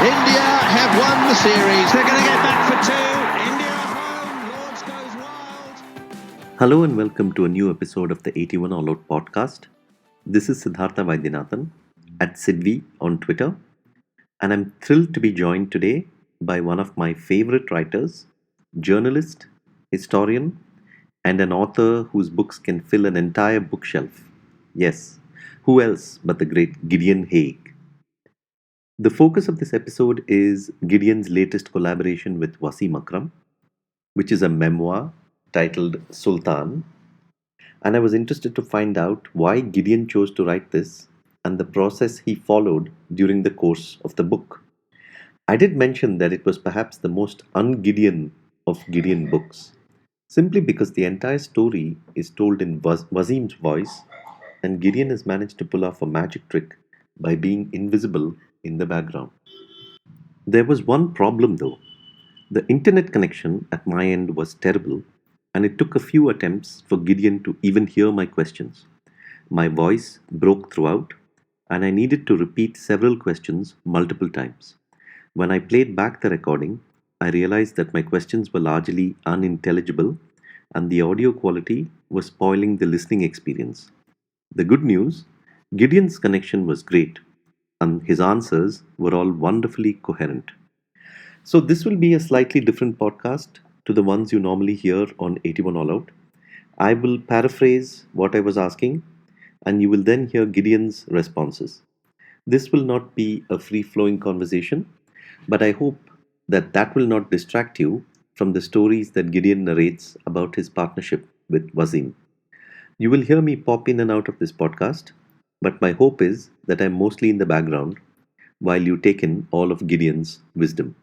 India have won the series. They're going to get back for two. India home. Lords goes wild. Hello and welcome to a new episode of the 81 All Out podcast. This is Siddhartha Vaidyanathan at Sidvi on Twitter, and I'm thrilled to be joined today by one of my favorite writers, journalist, historian, and an author whose books can fill an entire bookshelf. Yes, who else but the great Gideon Haigh? The focus of this episode is Gideon's latest collaboration with Wasim Akram, which is a memoir titled Sultan. And I was interested to find out why Gideon chose to write this and the process he followed during the course of the book. I did mention that it was perhaps the most un-Gideon of Gideon books, simply because the entire story is told in Wasim's voice, and Gideon has managed to pull off a magic trick by being invisible in the background. There was one problem though. The internet connection at my end was terrible, and it took a few attempts for Gideon to even hear my questions. My voice broke throughout, and I needed to repeat several questions multiple times. When I played back the recording, I realized that my questions were largely unintelligible, and the audio quality was spoiling the listening experience. The good news, Gideon's connection was great, and his answers were all wonderfully coherent. So, this will be a slightly different podcast to the ones you normally hear on 81 All Out. I will paraphrase what I was asking, and you will then hear Gideon's responses. This will not be a free flowing conversation, but I hope that that will not distract you from the stories that Gideon narrates about his partnership with Wasim. You will hear me pop in and out of this podcast, but my hope is that I'm mostly in the background while you take in all of Gideon's wisdom.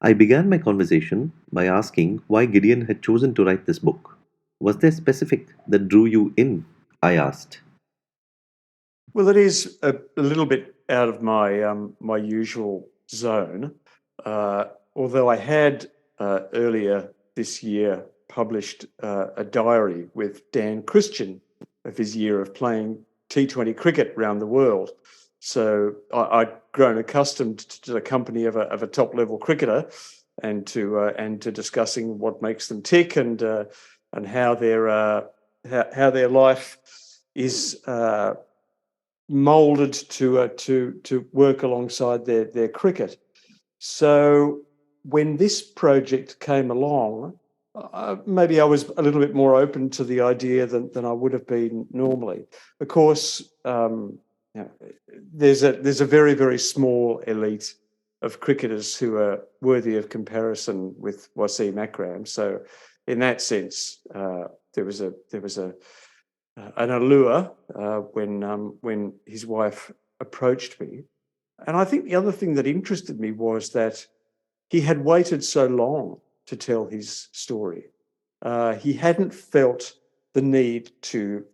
I began my conversation by asking why Gideon had chosen to write this book. Was there specific that drew you in? I asked. Well, it is a little bit out of my usual zone. Although I had earlier this year published a diary with Dan Christian of his year of playing T20 cricket around the world. So I'd grown accustomed to the company of a top level cricketer, and to discussing what makes them tick and how their life is moulded to work alongside their cricket. So when this project came along, maybe I was a little bit more open to the idea than I would have been normally. Of course, there's a very, very small elite of cricketers who are worthy of comparison with Wasim Akram. So, in that sense, there was an allure when his wife approached me, and I think the other thing that interested me was that he had waited so long to tell his story. He hadn't felt the need to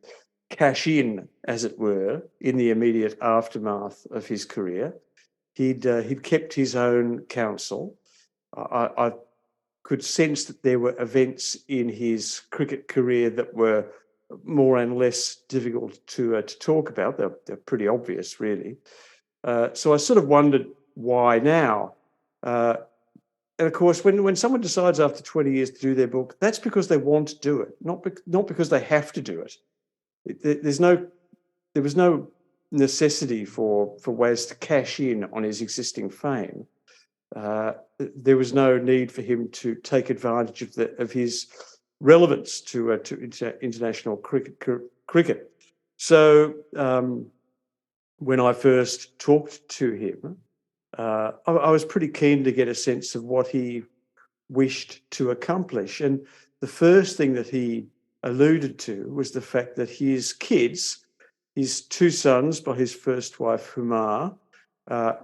cash in, as it were, in the immediate aftermath of his career. He'd kept his own counsel. I could sense that there were events in his cricket career that were more and less difficult to talk about. They're pretty obvious, really. So I sort of wondered why now. And of course, when someone decides after 20 years to do their book, that's because they want to do it, not because they have to do it. There was no necessity for Waz to cash in on his existing fame. There was no need for him to take advantage of his relevance to international cricket. So when I first talked to him, I was pretty keen to get a sense of what he wished to accomplish. And the first thing that he alluded to was the fact that his kids, his two sons by his first wife, Humar,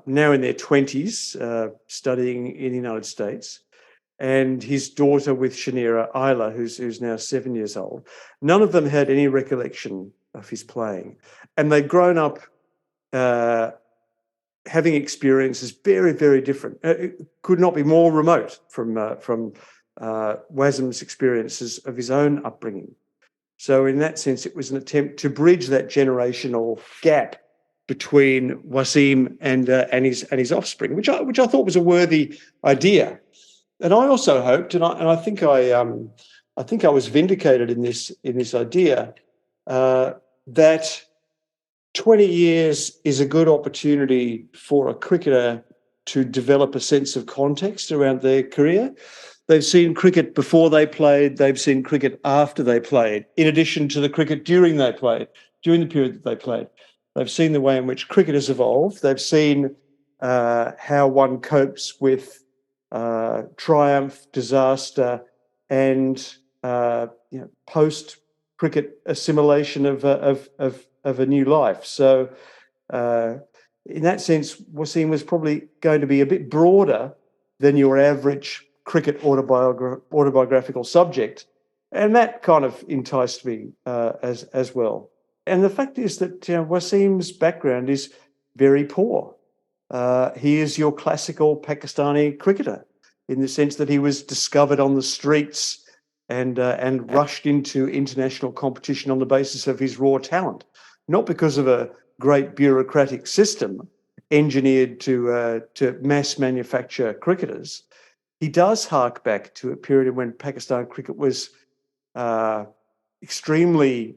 now in their 20s, studying in the United States, and his daughter with Shanira, Isla, who's now 7 years old, none of them had any recollection of his playing. And they'd grown up having experiences very, very different. It could not be more remote from Wasim's experiences of his own upbringing. So in that sense, it was an attempt to bridge that generational gap between Wasim and his offspring, which I thought was a worthy idea. And I also hoped, and I think I was vindicated in this idea, that 20 years is a good opportunity for a cricketer to develop a sense of context around their career. They've seen cricket before they played, they've seen cricket after they played, in addition to the cricket during the period that they played. They've seen the way in which cricket has evolved. They've seen how one copes with triumph, disaster, and post-cricket assimilation of a new life. So in that sense, Wasim was probably going to be a bit broader than your average cricket autobiographical subject. And that kind of enticed me as well. And the fact is that Wasim's background is very poor. He is your classical Pakistani cricketer in the sense that he was discovered on the streets and rushed into international competition on the basis of his raw talent, not because of a great bureaucratic system engineered to mass manufacture cricketers. He does hark back to a period when Pakistan cricket was extremely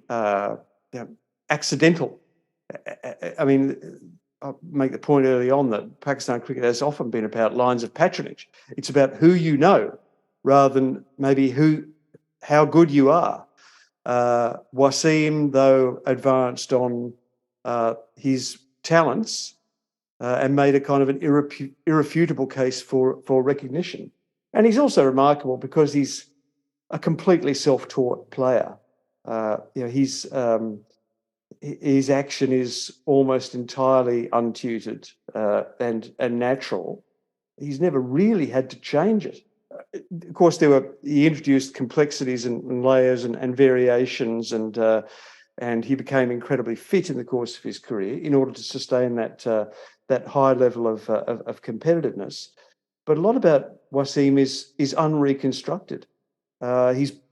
accidental. I mean, I'll make the point early on that Pakistan cricket has often been about lines of patronage. It's about who you know rather than maybe how good you are. Wasim, though, advanced on his talents and made a kind of an irrefutable case for recognition. And he's also remarkable because he's a completely self-taught player. His action is almost entirely untutored and natural. He's never really had to change it. Of course, he introduced complexities and layers and variations, and he became incredibly fit in the course of his career in order to sustain that high level of competitiveness. But a lot about Wasim is unreconstructed.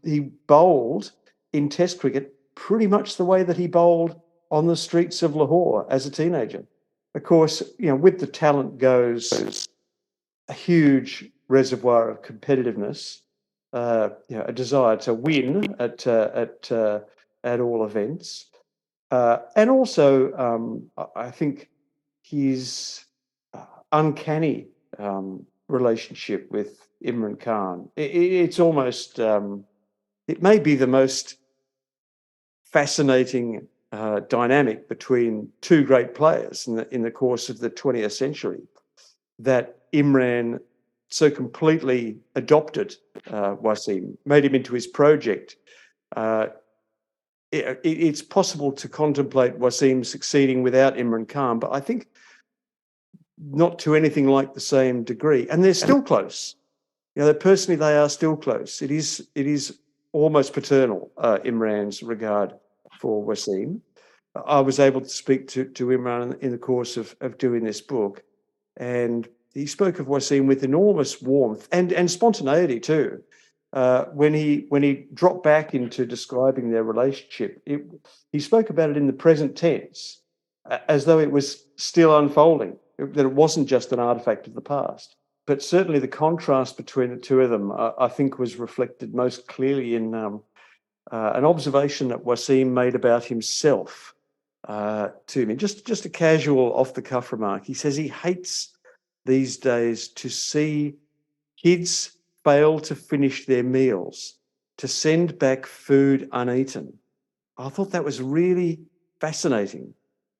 He bowled in Test cricket pretty much the way that he bowled on the streets of Lahore as a teenager. Of course, with the talent goes a huge reservoir of competitiveness, a desire to win at all events, and also I think his uncanny relationship with Imran Khan. It's almost it may be the most fascinating dynamic between two great players in the course of the 20th century, that Imran so completely adopted Wasim, made him into his project. It's possible to contemplate Wasim succeeding without Imran Khan, but I think not to anything like the same degree. And they're still close. Personally, they are still close. It is almost paternal, Imran's regard for Wasim. I was able to speak to Imran in the course of doing this book, and he spoke of Wasim with enormous warmth and spontaneity too. When he dropped back into describing their relationship, he spoke about it in the present tense, as though it was still unfolding, that it wasn't just an artifact of the past. But certainly the contrast between the two of them, I think, was reflected most clearly in an observation that Wasim made about himself to me. Just a casual, off-the-cuff remark. He says he hates these days to see kids fail to finish their meals, to send back food uneaten. I thought that was really fascinating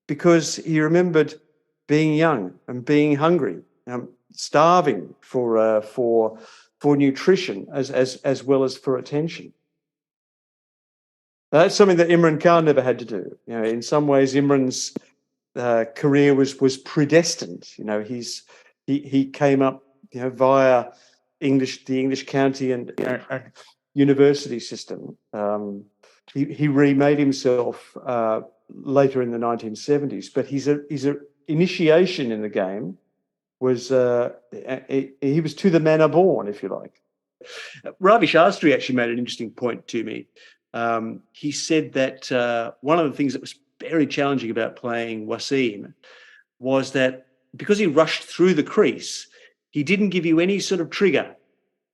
because he remembered being young and being hungry, starving for nutrition as well as for attention. That's something that Imran Khan never had to do. In some ways, Imran's career was predestined. He came up via the English county and university system. He remade himself later in the 1970s, but his initiation in the game was he was to the manner born, if you like. Ravi Shastri actually made an interesting point to me. He said that one of the things that was very challenging about playing Wasim was that because he rushed through the crease, he didn't give you any sort of trigger.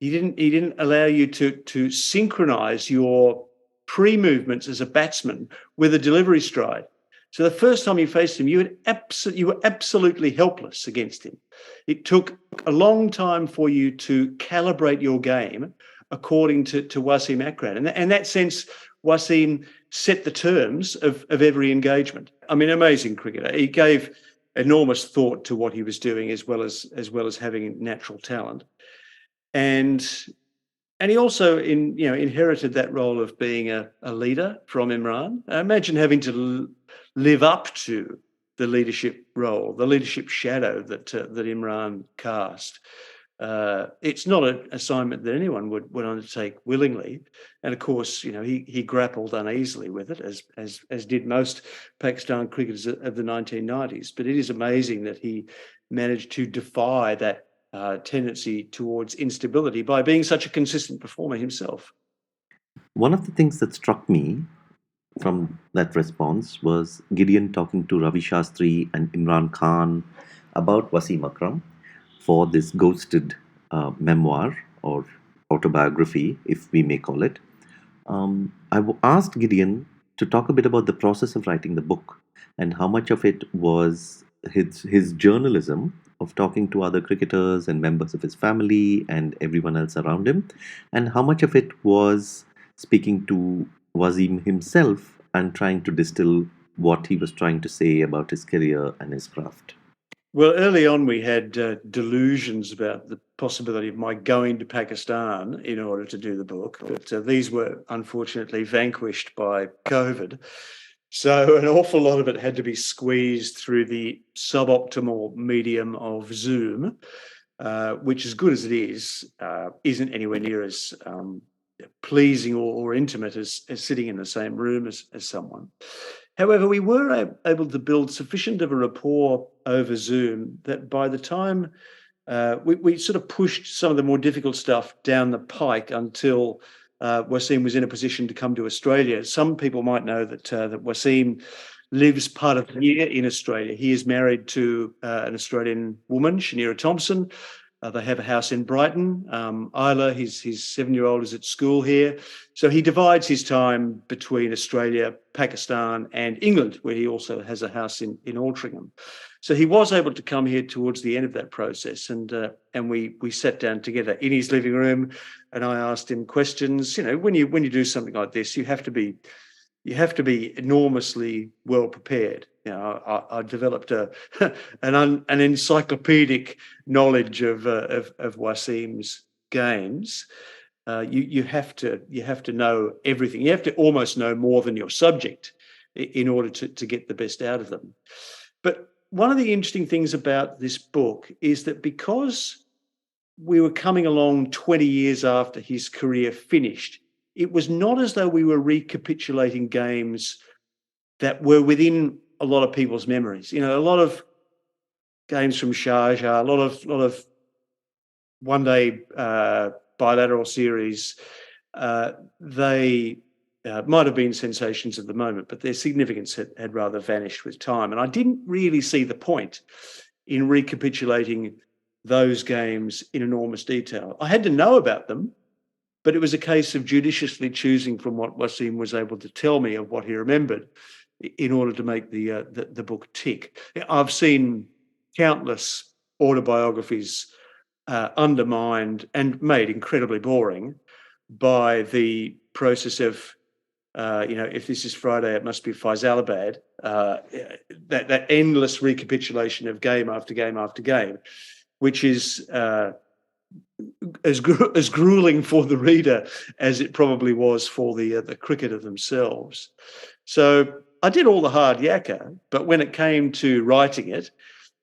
He didn't allow you to synchronize your pre-movements as a batsman with a delivery stride. So the first time you faced him, you were absolutely helpless against him. It took a long time for you to calibrate your game according to Wasim Akram. And in that sense, Wasim set the terms of every engagement. I mean, amazing cricketer. He gave enormous thought to what he was doing as well as having natural talent. And he also inherited that role of being a leader from Imran. Imagine having to live up to the leadership role, the leadership shadow that Imran cast. It's not an assignment that anyone would undertake willingly, and of course, he grappled uneasily with it, as did most Pakistan cricketers of the 1990s. But it is amazing that he managed to defy that tendency towards instability by being such a consistent performer himself. One of the things that struck me from that response was Gideon talking to Ravi Shastri and Imran Khan about Wasim Akram for this ghosted memoir or autobiography, if we may call it. Asked Gideon to talk a bit about the process of writing the book and how much of it was his journalism of talking to other cricketers and members of his family and everyone else around him, and how much of it was speaking to Wasim himself and trying to distill what he was trying to say about his career and his craft. Well, early on, we had delusions about the possibility of my going to Pakistan in order to do the book, but these were unfortunately vanquished by COVID. So an awful lot of it had to be squeezed through the suboptimal medium of Zoom, which, as good as it is, isn't anywhere near as pleasing or intimate as sitting in the same room as someone. However, we were able to build sufficient of a rapport over Zoom that by the time we sort of pushed some of the more difficult stuff down the pike until Wasim was in a position to come to Australia. Some people might know that Wasim lives part of the year in Australia. He is married to an Australian woman, Shanira Thompson. They have a house in Brighton. Isla, his 7-year-old, is at school here. So he divides his time between Australia, Pakistan, and England, where he also has a house in Altrincham. So he was able to come here towards the end of that process, and we sat down together in his living room, and I asked him questions. When you do something like this, you have to be enormously well prepared. I developed an encyclopedic knowledge of Wasim's games. You have to know everything. You have to almost know more than your subject in order to get the best out of them. But one of the interesting things about this book is that because we were coming along 20 years after his career finished, it was not as though we were recapitulating games that were within a lot of people's memories. A lot of games from Sharjah, a lot of one-day bilateral series, they might have been sensations of the moment, but their significance had rather vanished with time. And I didn't really see the point in recapitulating those games in enormous detail. I had to know about them, but it was a case of judiciously choosing from what Wasim was able to tell me of what he remembered in order to make the book tick. I've seen countless autobiographies undermined and made incredibly boring by the process of, if this is Friday, it must be Faisalabad, that endless recapitulation of game after game after game, which is as grueling for the reader as it probably was for the cricketer themselves. So I did all the hard yakka, but when it came to writing it,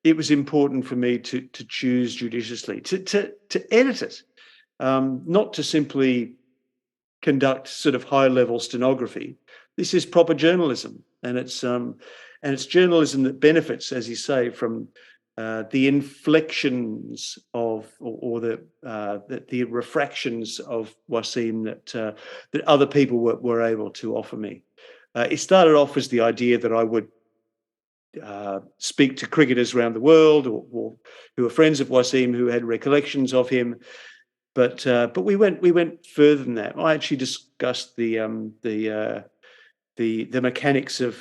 it was important for me to choose judiciously, to edit it, not to simply conduct sort of high-level stenography. This is proper journalism, and it's journalism that benefits, as you say, from the inflections of or the refractions of Wasim that other people were able to offer me. It started off as the idea that I would speak to cricketers around the world or who were friends of Wasim, who had recollections of him. But we went further than that. I actually discussed the mechanics of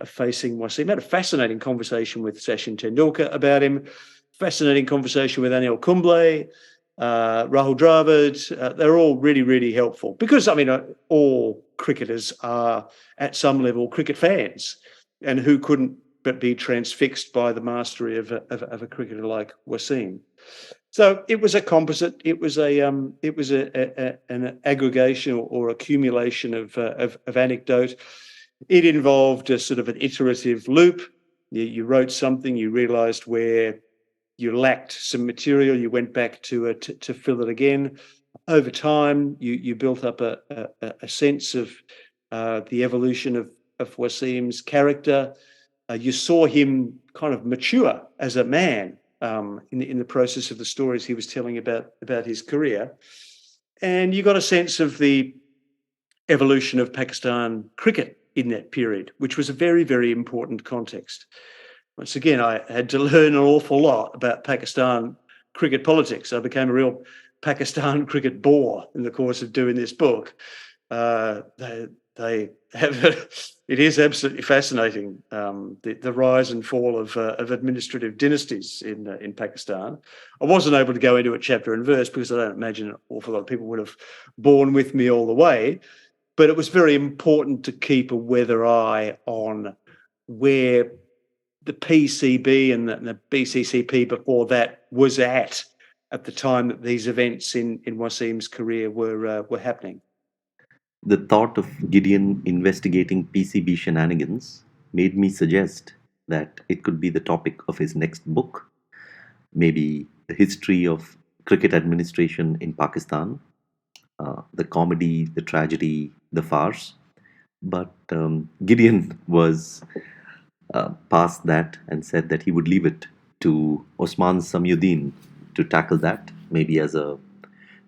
facing Wasim. I had a fascinating conversation with Sachin Tendulkar about him. Fascinating conversation with Anil Kumble, Rahul Dravid. They're all really, really helpful because all cricketers are at some level cricket fans, and who couldn't but be transfixed by the mastery of a cricketer like Wasim. So it was a composite. It was an aggregation or accumulation of anecdote. It involved a sort of an iterative loop. You wrote something, you realised where you lacked some material, you went back to fill it again. Over time, you built up a sense of the evolution of Wasim's character. You saw him kind of mature as a man in the process of the stories he was telling about his career. And you got a sense of the evolution of Pakistan cricket in that period, which was a very, very important context. Once again, I had to learn an awful lot about Pakistan cricket politics. I became a real Pakistan cricket bore in the course of doing this book. They have it is absolutely fascinating, the rise and fall of administrative dynasties in Pakistan. I wasn't able to go into it chapter and verse because I don't imagine an awful lot of people would have borne with me all the way. But it was very important to keep a weather eye on where the PCB and the BCCP before that was at the time that these events in Wasim's career were happening. The thought of Gideon investigating PCB shenanigans made me suggest that it could be the topic of his next book, maybe the history of cricket administration in Pakistan, the comedy, the tragedy, the farce. But Gideon was past that and said that he would leave it to Osman Samyuddin to tackle that, maybe as a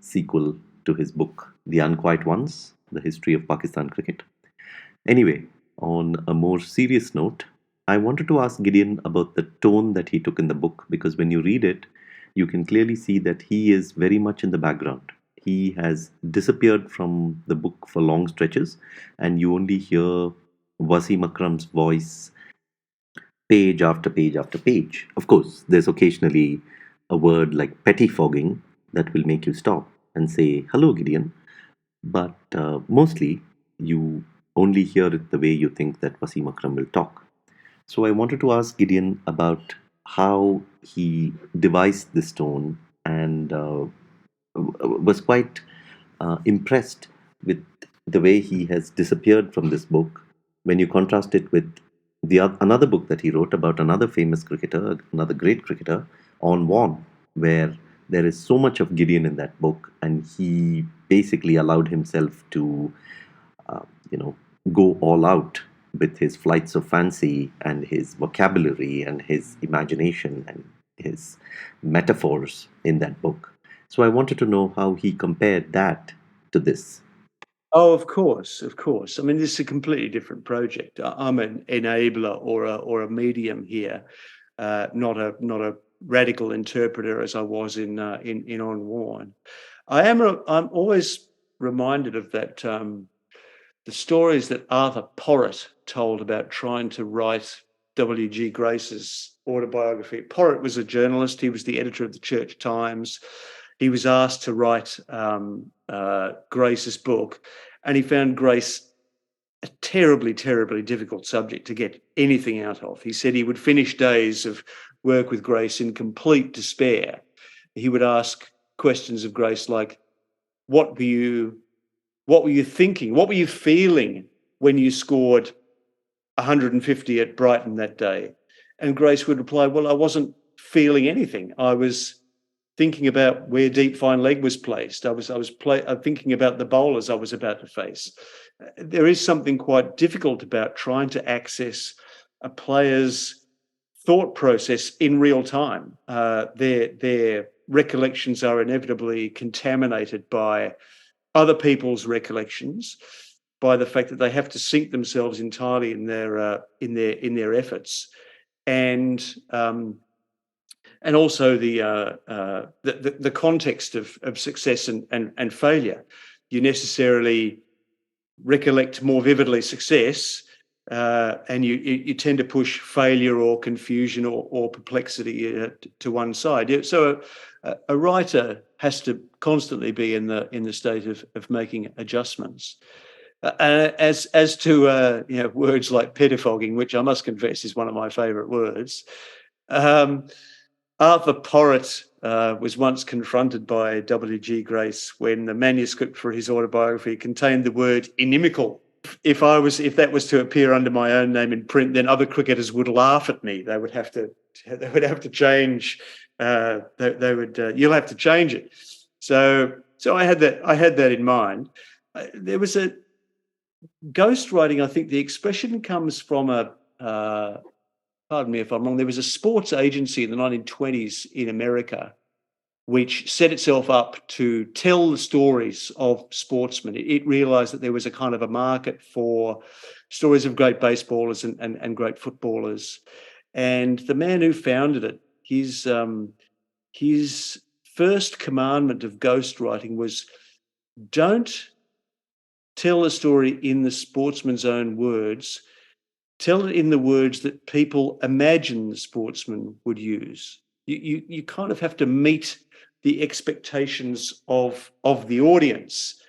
sequel to his book, The Unquiet Ones, The History of Pakistan Cricket. Anyway, on a more serious note, I wanted to ask Gideon about the tone that he took in the book, because when you read it, you can clearly see that he is very much in the background. He has disappeared from the book for long stretches, and you only hear Wasim Akram's voice page after page after page. Of course, there's occasionally a word like pettifogging that will make you stop and say, "Hello, Gideon." But mostly, you only hear it the way you think that Wasim Akram will talk. So I wanted to ask Gideon about how he devised this tone and was quite impressed with the way he has disappeared from this book when you contrast it with another book that he wrote about another famous cricketer, another great cricketer, On Warne, where there is so much of Gideon in that book, and he basically allowed himself to, uh, you know, go all out with his flights of fancy and his vocabulary and his imagination and his metaphors in that book. So I wanted to know how he compared that to this. Oh, of course, of course. I mean, this is a completely different project. I'm an enabler or a medium here, not a radical interpreter as I was in On Warne. I'm always reminded of that the stories that Arthur Porritt told about trying to write W.G. Grace's autobiography. Porritt was a journalist. He was the editor of the Church Times. He was asked to write Grace's book, and he found Grace a terribly, terribly difficult subject to get anything out of. He said he would finish days of work with Grace in complete despair. He would ask questions of Grace like, what were you thinking? What were you feeling when you scored 150 at Brighton that day? And Grace would reply, well, I wasn't feeling anything. I was thinking about where deep fine leg was placed. I was thinking about the bowlers I was about to face. There is something quite difficult about trying to access a player's thought process in real time. Their recollections are inevitably contaminated by other people's recollections. by the fact that they have to sink themselves entirely in their efforts, and also the context of success and failure. You necessarily recollect more vividly success, and you tend to push failure or confusion or perplexity to one side. So a writer has to constantly be in the state of making adjustments. As to words like pettifogging, which I must confess is one of my favourite words. Arthur Porritt was once confronted by W.G. Grace when the manuscript for his autobiography contained the word inimical. If that was to appear under my own name in print, then other cricketers would laugh at me. They would have to change. You'll have to change it. So I had that in mind. There was a ghostwriting. I think the expression comes from pardon me if I'm wrong, there was a sports agency in the 1920s in America which set itself up to tell the stories of sportsmen. It realised that there was a kind of a market for stories of great baseballers and great footballers. And the man who founded it, his first commandment of ghostwriting was, don't tell a story in the sportsman's own words. Tell it in the words that people imagine the sportsman would use. You kind of have to meet the expectations of the audience.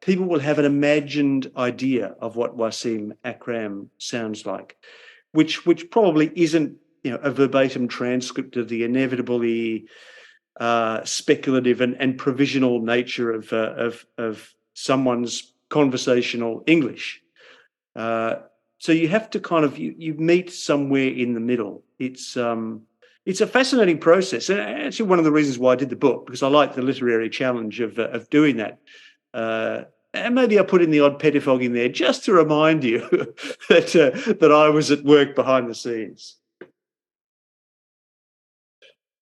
People will have an imagined idea of what Wasim Akram sounds like, which probably isn't a verbatim transcript of the inevitably speculative and provisional nature of someone's conversational English. So you have to kind of you meet somewhere in the middle. It's a fascinating process, and actually one of the reasons why I did the book, because I like the literary challenge of doing that. And maybe I put in the odd pettifogging there just to remind you that I was at work behind the scenes.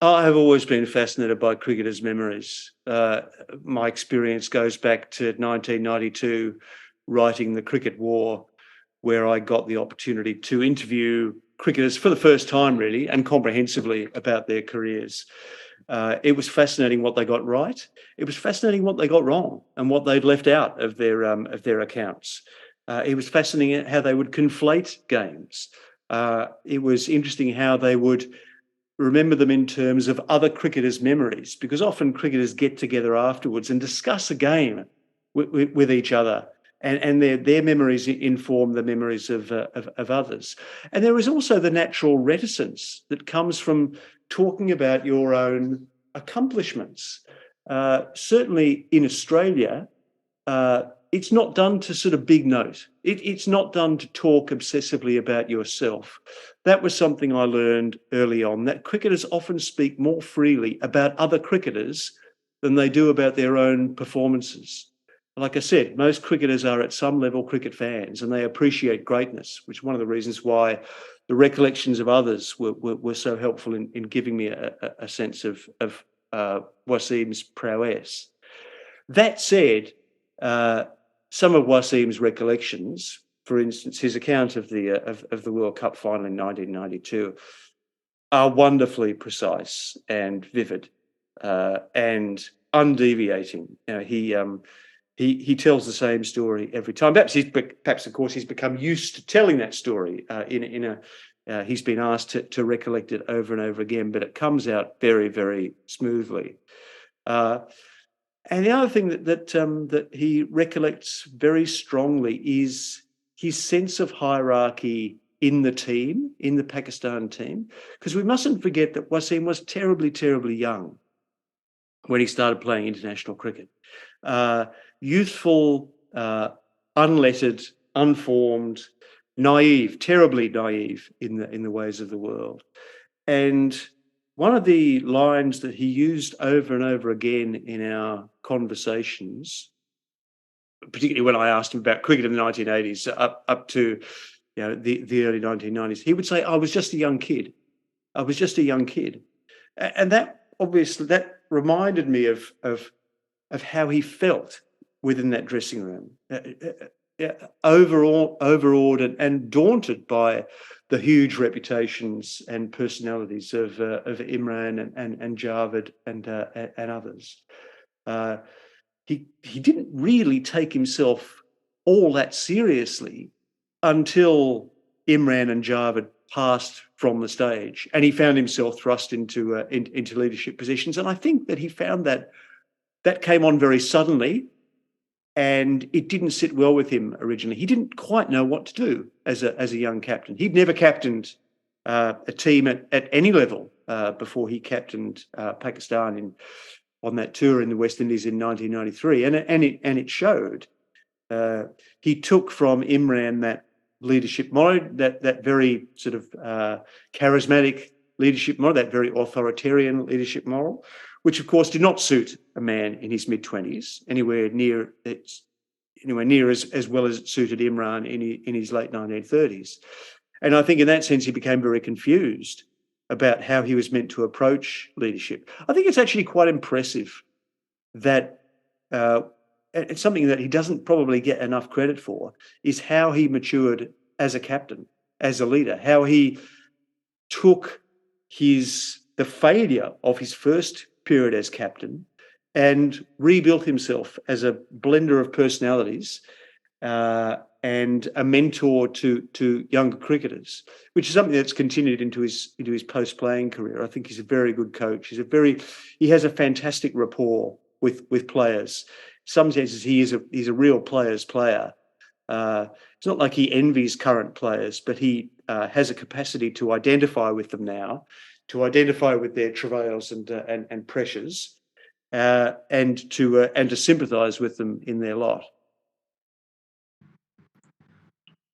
I have always been fascinated by cricketers' memories. My experience goes back to 1992, writing The Cricket War, where I got the opportunity to interview cricketers for the first time, really, and comprehensively about their careers. It was fascinating what they got right. It was fascinating what they got wrong and what they'd left out of their accounts. It was fascinating how they would conflate games. It was interesting how they would remember them in terms of other cricketers' memories, because often cricketers get together afterwards and discuss a game with each other. And their memories inform the memories of others. And there is also the natural reticence that comes from talking about your own accomplishments. Certainly in Australia, it's not done to sort of big note. It's not done to talk obsessively about yourself. That was something I learned early on, that cricketers often speak more freely about other cricketers than they do about their own performances. Like I said, most cricketers are at some level cricket fans, and they appreciate greatness, which is one of the reasons why the recollections of others were so helpful in giving me a sense of Wasim's prowess. That said, some of Wasim's recollections, for instance, his account of the World Cup final in 1992, are wonderfully precise and vivid and undeviating. He tells the same story every time. Perhaps, of course, he's become used to telling that story. He's been asked to recollect it over and over again, but it comes out very, very smoothly. And the other thing that he recollects very strongly is his sense of hierarchy in the team, in the Pakistan team, because we mustn't forget that Wasim was terribly, terribly young when he started playing international cricket. Youthful, unlettered, unformed, naive, terribly naive in the ways of the world. And one of the lines that he used over and over again in our conversations, particularly when I asked him about cricket in the 1980s up to the early 1990s, he would say, "I was just a young kid. I was just a young kid," and that obviously that reminded me of how he felt within that dressing room. overawed and daunted by the huge reputations and personalities of Imran and Dravid and others. He didn't really take himself all that seriously until Imran and Dravid passed from the stage, and he found himself thrust into leadership positions. And I think that he found that came on very suddenly, and it didn't sit well with him originally. He didn't quite know what to do as a young captain. He'd never captained a team at any level before he captained Pakistan on that tour in the West Indies in 1993, and it showed. He took from Imran that leadership model, that very sort of charismatic leadership model, that very authoritarian leadership model, which of course did not suit a man in his mid-20s anywhere near as well as it suited Imran in his late 1930s. And I think in that sense he became very confused about how he was meant to approach leadership. I think it's actually quite impressive that it's something that he doesn't probably get enough credit for, is how he matured as a captain, as a leader, how he took the failure of his first period as captain and rebuilt himself as a blender of personalities and a mentor to younger cricketers, which is something that's continued into his post-playing career. I think he's a very good coach. He has a fantastic rapport with players. In some senses, he's a real player's player. It's not like he envies current players, but he has a capacity to identify with them now, to identify with their travails and pressures, and to sympathise with them in their lot.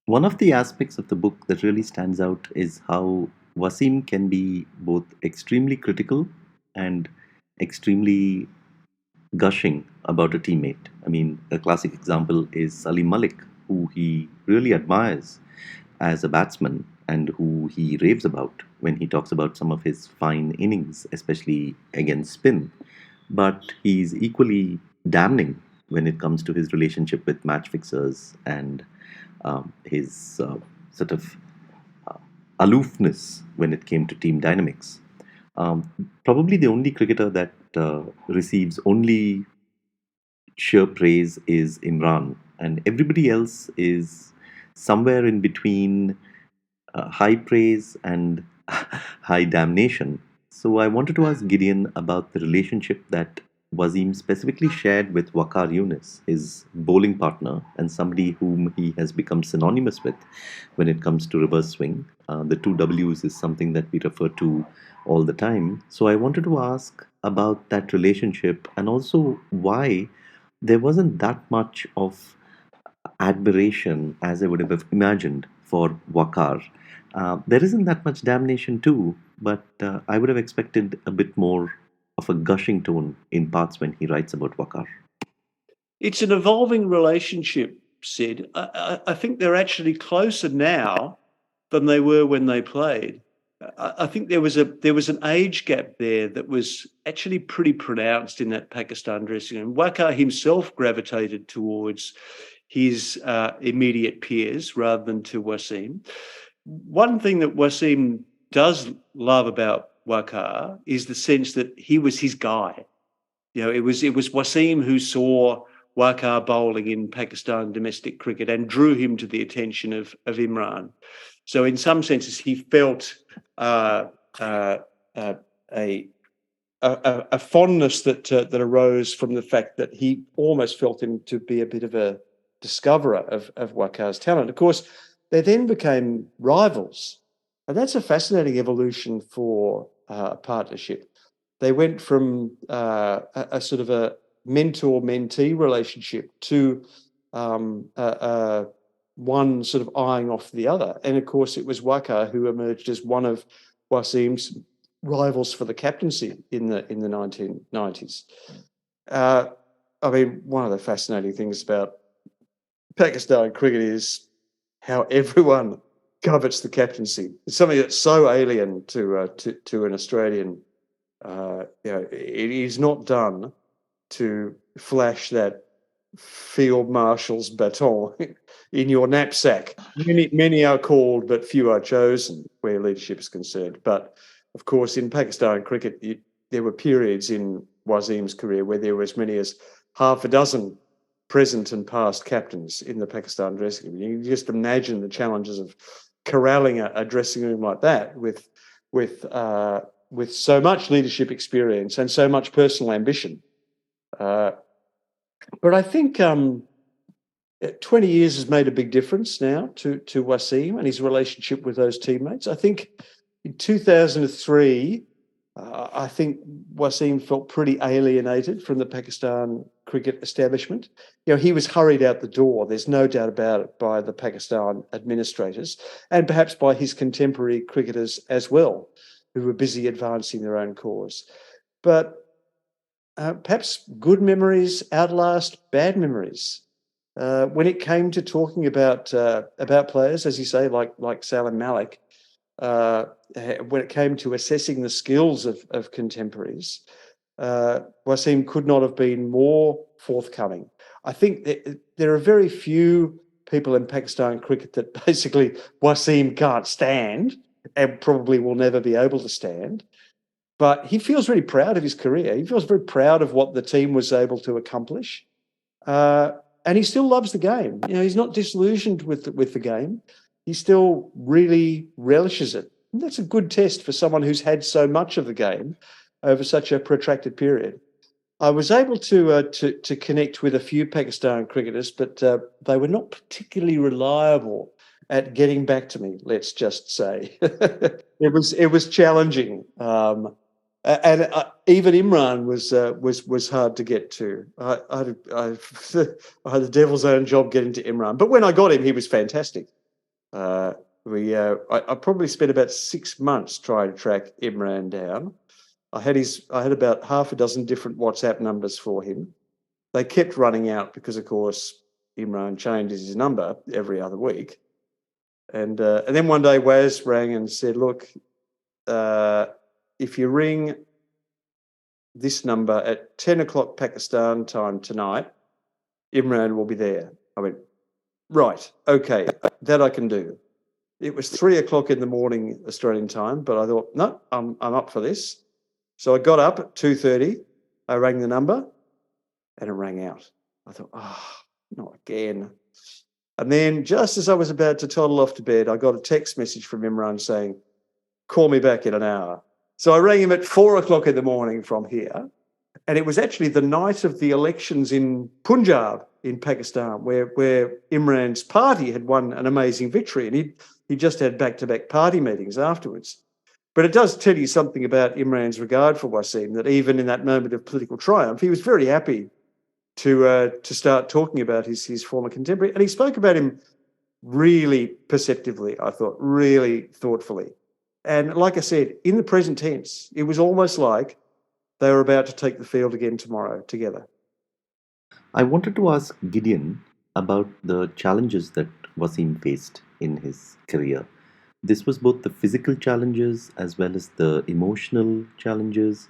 One of the aspects of the book that really stands out is how Wasim can be both extremely critical and extremely gushing about a teammate. I mean, a classic example is Salim Malik, who he really admires as a batsman and who he raves about when he talks about some of his fine innings, especially against spin. But he's equally damning when it comes to his relationship with match fixers and his sort of aloofness when it came to team dynamics. Probably the only cricketer that receives only sheer praise is Imran, and everybody else is somewhere in between high praise and high damnation. So I wanted to ask Gideon about the relationship that Wasim specifically shared with Waqar Yunus, his bowling partner, and somebody whom he has become synonymous with when it comes to reverse swing. The two W's is something that we refer to all the time. So I wanted to ask about that relationship and also why there wasn't that much of admiration as I would have imagined for Waqar. There isn't that much damnation too, but I would have expected a bit more of a gushing tone in parts when he writes about Waqar. It's an evolving relationship, Sid. I think they're actually closer now than they were when they played. I think there was an age gap there that was actually pretty pronounced in that Pakistan dressing room. Waqar himself gravitated towards his immediate peers rather than to Wasim. One thing that Wasim does love about Waqar is the sense that he was his guy. You know, it was Wasim who saw Waqar bowling in Pakistan domestic cricket and drew him to the attention of Imran. So in some senses, he felt a fondness that arose from the fact that he almost felt him to be a bit of a discoverer of Waqar's talent. Of course, they then became rivals, and that's a fascinating evolution for a partnership. They went from a sort of a mentor-mentee relationship to one sort of eyeing off the other. And of course, it was Waqar who emerged as one of Wasim's rivals for the captaincy in the 1990s. I mean, one of the fascinating things about Pakistan cricket is how everyone covets the captaincy. It's something that's so alien to an Australian. It is not done to flash that field marshal's baton. in your knapsack. Many are called, but few are chosen where leadership is concerned. But of course, in Pakistan cricket, there were periods in Wasim's career where there were as many as half a dozen present and past captains in the Pakistan dressing room. You can just imagine the challenges of corralling a dressing room like that with so much leadership experience and so much personal ambition. But I think 20 years has made a big difference now to Wasim and his relationship with those teammates. I think in 2003, I think Wasim felt pretty alienated from the Pakistan cricket establishment. He was hurried out the door, there's no doubt about it, by the Pakistan administrators and perhaps by his contemporary cricketers as well, who were busy advancing their own cause. But perhaps good memories outlast bad memories. When it came to talking about players, as you say, like Salim Malik, when it came to assessing the skills of contemporaries, Wasim could not have been more forthcoming. I think there are very few people in Pakistan cricket that basically Wasim can't stand and probably will never be able to stand. But he feels very proud of his career. He feels very proud of what the team was able to accomplish. And he still loves the game. He's not disillusioned with the game. He still really relishes it. And that's a good test for someone who's had so much of the game over such a protracted period. I was able to connect with a few Pakistan cricketers, but they were not particularly reliable at getting back to me, let's just say. It was challenging. And even Imran was hard to get to. I had the devil's own job getting to Imran, but when I got him, he was fantastic. I probably spent about 6 months trying to track Imran down. I had about half a dozen different WhatsApp numbers for him. They kept running out because, of course, Imran changes his number every other week. And then one day Waz rang and said, "Look, if you ring this number at 10 o'clock Pakistan time tonight, Imran will be there." I went, "Right, okay, that I can do." It was 3 o'clock in the morning Australian time, but I thought, no, I'm up for this. So I got up at 2:30, I rang the number, and it rang out. I thought, not again. And then just as I was about to toddle off to bed, I got a text message from Imran saying, "Call me back in an hour." So I rang him at 4 o'clock in the morning from here. And it was actually the night of the elections in Punjab in Pakistan, where Imran's party had won an amazing victory. And he just had back-to-back party meetings afterwards. But it does tell you something about Imran's regard for Wasim, that even in that moment of political triumph, he was very happy to start talking about his former contemporary. And he spoke about him really perceptively, I thought, really thoughtfully. And like I said, in the present tense, it was almost like they were about to take the field again tomorrow together. I wanted to ask Gideon about the challenges that Wasim faced in his career. This was both the physical challenges as well as the emotional challenges,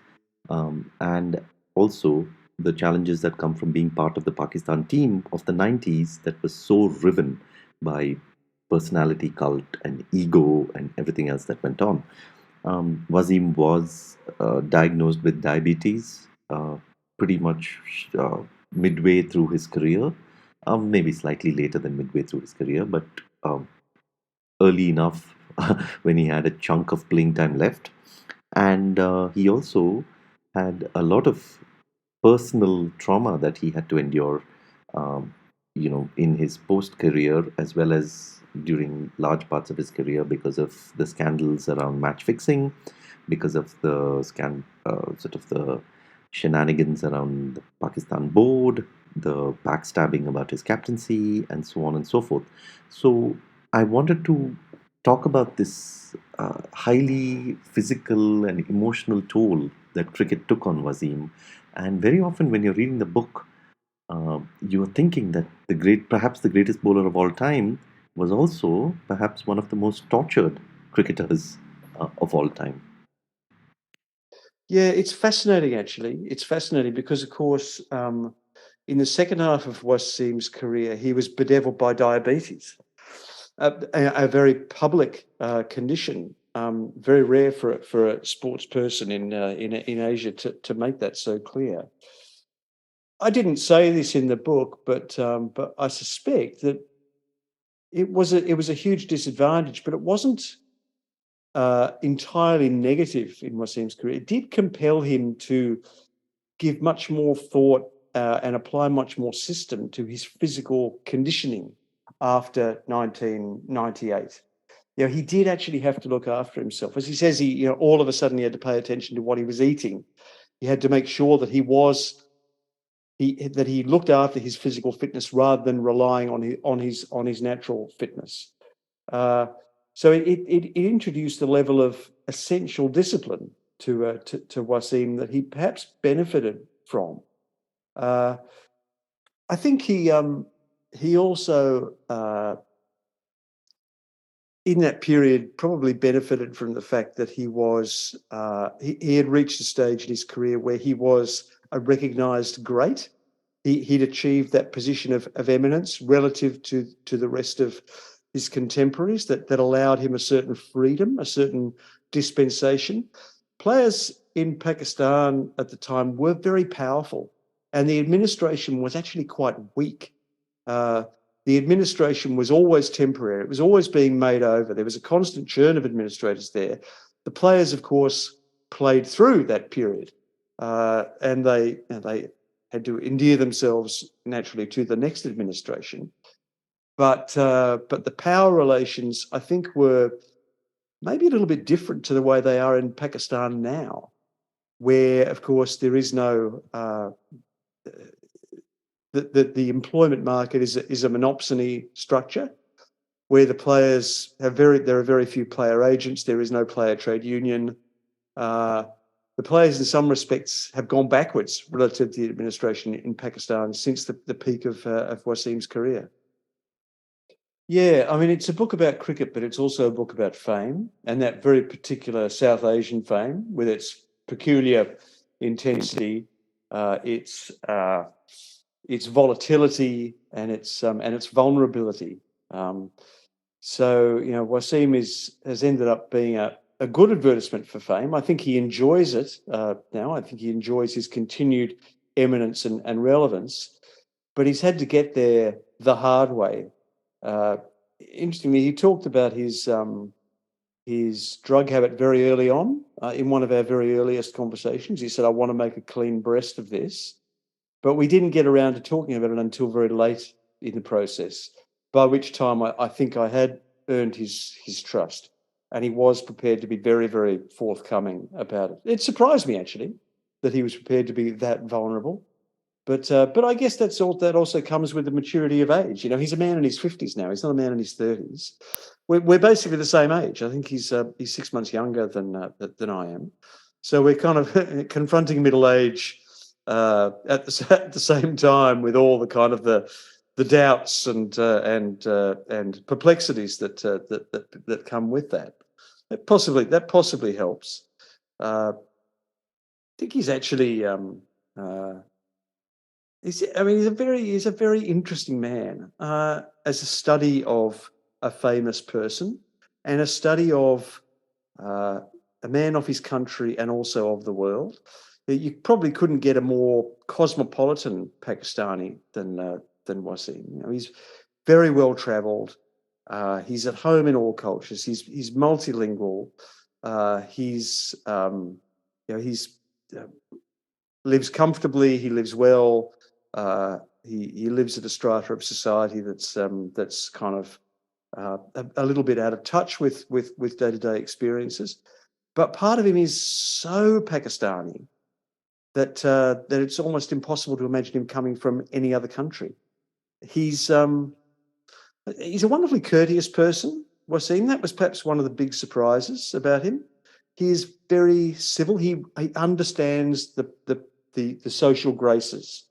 and also the challenges that come from being part of the Pakistan team of the 90s that was so riven by personality cult and ego and everything else that went on. Wasim was diagnosed with diabetes pretty much midway through his career, maybe slightly later than midway through his career, but early enough when he had a chunk of playing time left. And he also had a lot of personal trauma that he had to endure, um, in his post career as well as during large parts of his career because of the scandals around match fixing, because of the sort of the shenanigans around the Pakistan board, the backstabbing about his captaincy, and so on and so forth. So I wanted to talk about this highly physical and emotional toll that cricket took on Wasim. And very often, when you're reading the book, you're thinking that perhaps the greatest bowler of all time, was also perhaps one of the most tortured cricketers of all time. Yeah, it's fascinating, actually. It's fascinating because, of course, in the second half of Wasim's career, he was bedeviled by diabetes, a very public condition, very rare for a sports person in Asia to make that so clear. I didn't say this in the book, but I suspect that it was a huge disadvantage, but it wasn't entirely negative in Wasim's career. It did compel him to give much more thought and apply much more system to his physical conditioning after 1998. He did actually have to look after himself. As he says, all of a sudden he had to pay attention to what he was eating. He had to make sure that he looked after his physical fitness rather than relying on his natural fitness. So it introduced a level of essential discipline to Wasim that he perhaps benefited from. I think he also in that period probably benefited from the fact that he had reached a stage in his career where he was a recognised great. He'd achieved that position of eminence relative to the rest of his contemporaries that allowed him a certain freedom, a certain dispensation. Players in Pakistan at the time were very powerful, and the administration was actually quite weak. The administration was always temporary. It was always being made over. There was a constant churn of administrators there. The players, of course, played through that period, and they had to endear themselves naturally to the next administration. But the power relations, I think, were maybe a little bit different to the way they are in Pakistan now, where, of course, there is no the employment market is a monopsony structure, where the players there are very few player agents. There is no player trade union. The players, in some respects, have gone backwards relative to the administration in Pakistan since the peak of Wasim's career. Yeah, I mean, it's a book about cricket, but it's also a book about fame, and that very particular South Asian fame with its peculiar intensity, its volatility, and its vulnerability. So, Wasim has ended up being a good advertisement for fame. I think he enjoys it now. I think he enjoys his continued eminence and relevance, but he's had to get there the hard way. Interestingly, he talked about his drug habit very early on in one of our very earliest conversations. He said, "I want to make a clean breast of this," but we didn't get around to talking about it until very late in the process, by which time I think I had earned his trust, and he was prepared to be very, very forthcoming about it. It surprised me, actually, that he was prepared to be that vulnerable. But I guess that also comes with the maturity of age. He's a man in his 50s now. He's not a man in his 30s. We're basically the same age. I think he's 6 months younger than I am. So we're kind of confronting middle age at the same time, with all the kind of the doubts and perplexities that come with that. That possibly helps. I think he's actually. He's a very interesting man as a study of a famous person and a study of a man of his country and also of the world. You probably couldn't get a more cosmopolitan Pakistani than Wasim. He's very well travelled. He's at home in all cultures. He's multilingual. He's lives comfortably. He lives well. He lives at a strata of society that's kind of a little bit out of touch with day-to-day experiences. But part of him is so Pakistani that it's almost impossible to imagine him coming from any other country. He's a wonderfully courteous person, Wasim. That was perhaps one of the big surprises about him. He is very civil. He understands the social graces.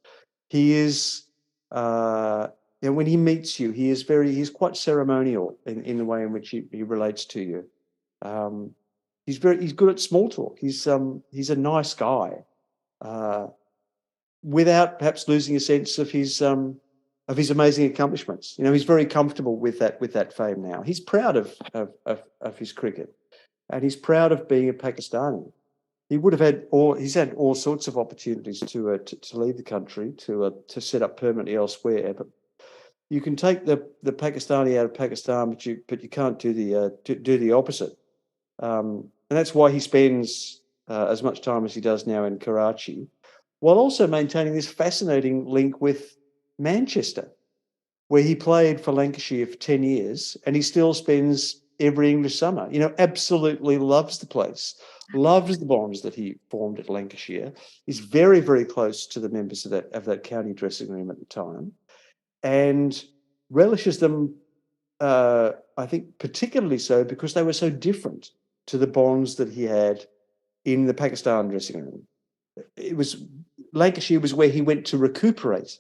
He is, when he meets you, he's quite ceremonial in the way in which he relates to you. He's good at small talk. He's a nice guy. without perhaps losing a sense of his amazing accomplishments. He's very comfortable with that fame now. He's proud of his cricket, and he's proud of being a Pakistani. He's had all sorts of opportunities to leave the country, to set up permanently elsewhere. But you can take the Pakistani out of Pakistan, but you can't do the opposite. And that's why he spends as much time as he does now in Karachi, while also maintaining this fascinating link with Manchester, where he played for Lancashire for 10 years, and he still spends every English summer. Absolutely loves the place, loves the bonds that he formed at Lancashire. He's very, very close to the members of that county dressing room at the time, and relishes them, I think, particularly so because they were so different to the bonds that he had in the Pakistan dressing room. Lancashire was where he went to recuperate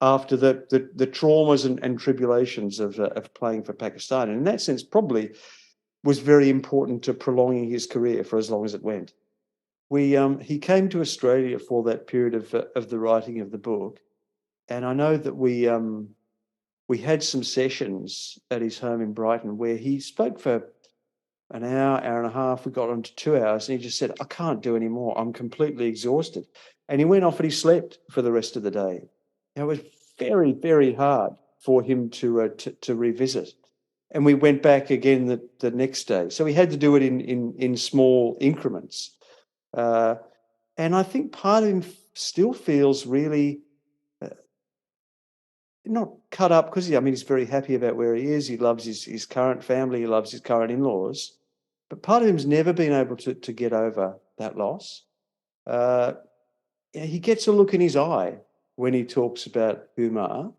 after the traumas and tribulations of playing for Pakistan. And in that sense, probably was very important to prolonging his career for as long as it went. He came to Australia for that period of the writing of the book, and I know that we had some sessions at his home in Brighton where he spoke for an hour and a half. We got on to 2 hours, and he just said, "I can't do any more. I'm completely exhausted." And he went off and he slept for the rest of the day. It was very, very hard for him to revisit. And we went back again the next day. So he had to do it in small increments. And I think part of him still feels really not cut up, because he's very happy about where he is. He loves his current family. He loves his current in-laws. But part of him's never been able to get over that loss. He gets a look in his eye when he talks about Umar,